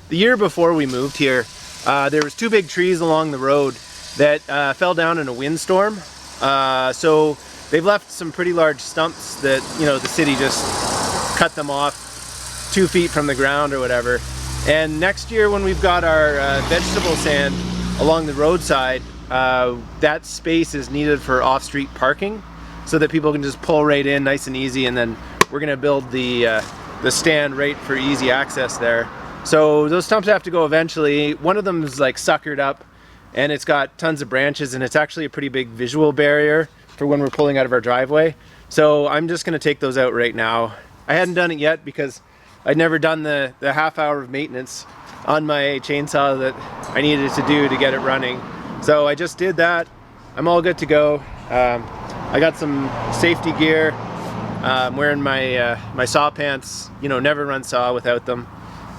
the year before we moved here, there was 2 big trees along the road that fell down in a windstorm. So they've left some pretty large stumps that, you know, the city just cut them off 2 feet from the ground or whatever. And next year when we've got our vegetable sand along the roadside, that space is needed for off-street parking so that people can just pull right in nice and easy, and then we're gonna build the stand right for easy access there. So those stumps have to go eventually. One of them is like suckered up and it's got tons of branches, and it's actually a pretty big visual barrier for when we're pulling out of our driveway. So I'm just gonna take those out right now. I hadn't done it yet because I'd never done the half hour of maintenance on my chainsaw that I needed to do to get it running. So I just did that. I'm all good to go. I got some safety gear. I'm wearing my my saw pants. You know, never run saw without them.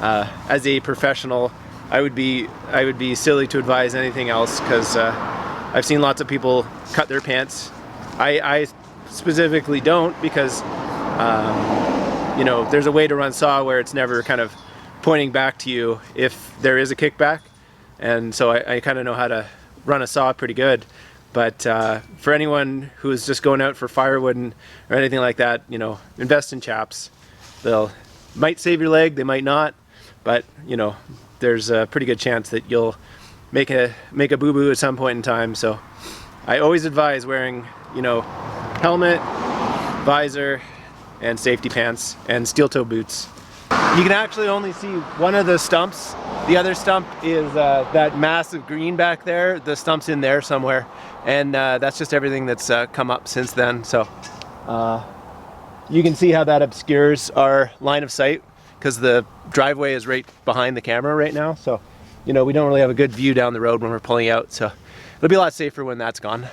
As a professional, I would be silly to advise anything else, because I've seen lots of people cut their pants. I specifically don't, because you know, there's a way to run saw where it's never kind of pointing back to you if there is a kickback, and so I kind of know how to run a saw pretty good. But for anyone who is just going out for firewood or anything like that, you know, invest in chaps. They'll might save your leg, they might not, but you know, there's a pretty good chance that you'll make a boo-boo at some point in time. So I always advise wearing, you know, helmet, visor, and safety pants, and steel-toe boots. You can actually only see one of the stumps. The other stump is that massive green back there. The stump's in there somewhere, and that's just everything that's come up since then. So you can see how that obscures our line of sight, because the driveway is right behind the camera right now. So, you know, we don't really have a good view down the road when we're pulling out. So it'll be a lot safer when that's gone.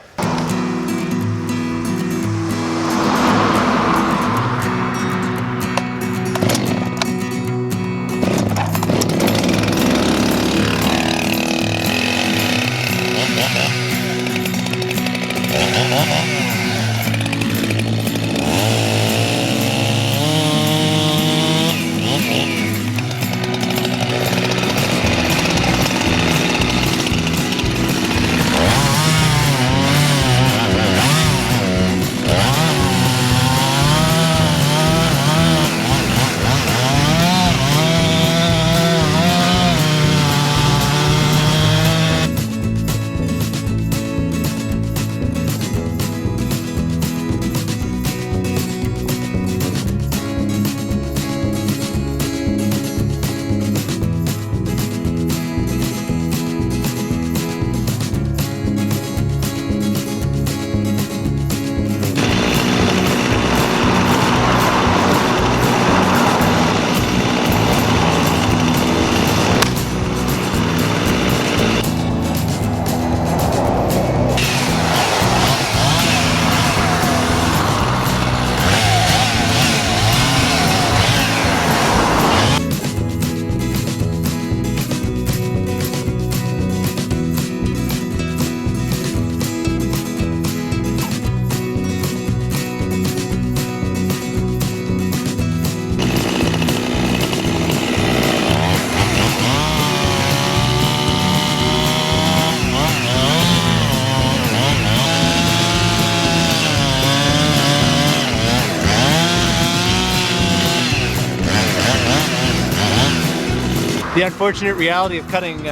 The unfortunate reality of cutting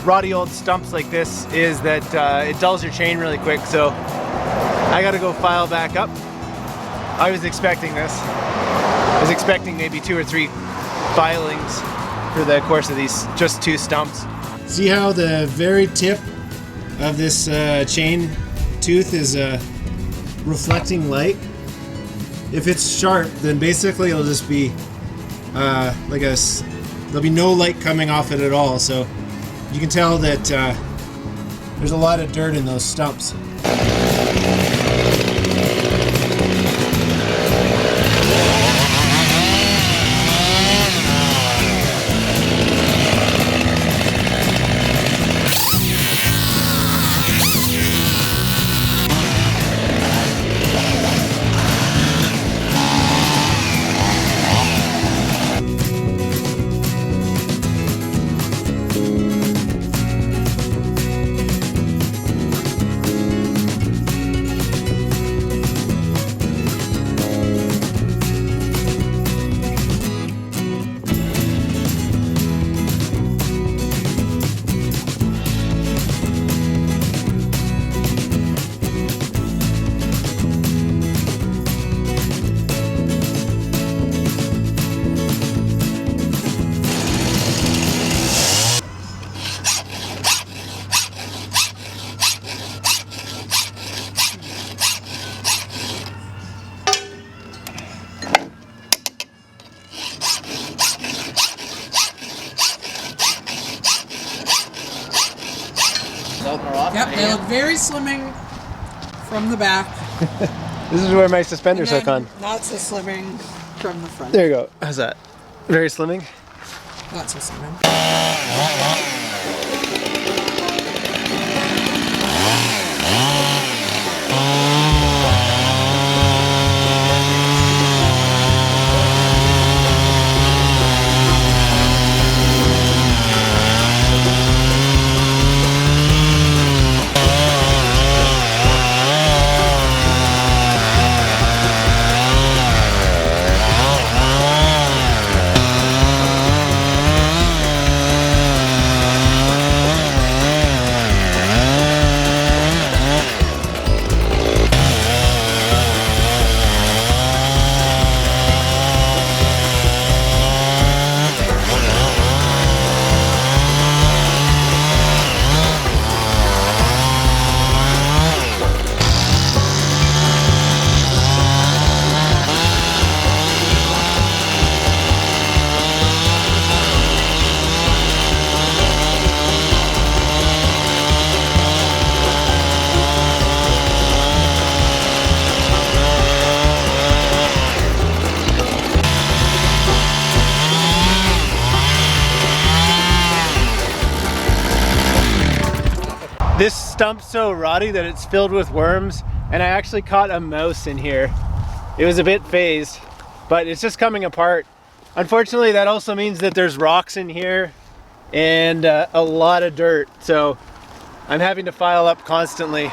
rotty old stumps like this is that it dulls your chain really quick, so I gotta go file back up. I was expecting this. I was expecting maybe 2 or 3 filings for the course of these just 2 stumps. See how the very tip of this chain tooth is reflecting light? If it's sharp, then basically it'll just be there'll be no light coming off it at all, so you can tell that there's a lot of dirt in those stumps. out more often. Yep, they look very slimming from the back. This is where my suspenders hook on. Not so slimming from the front. There you go. How's that? Very slimming? Not so slimming. This stump's so rotty that it's filled with worms, and I actually caught a mouse in here. It was a bit phased, but it's just coming apart. Unfortunately, that also means that there's rocks in here and a lot of dirt, so I'm having to file up constantly.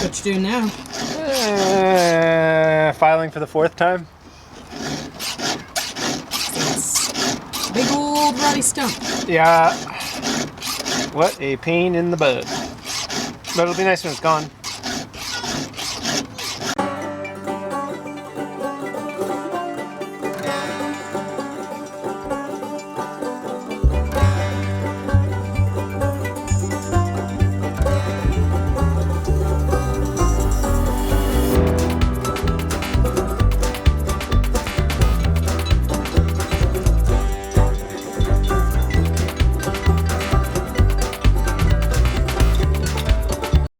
What you doing now? Filing for the 4th time. It's a big old rotty stump. Yeah. What a pain in the butt. But it'll be nice when it's gone.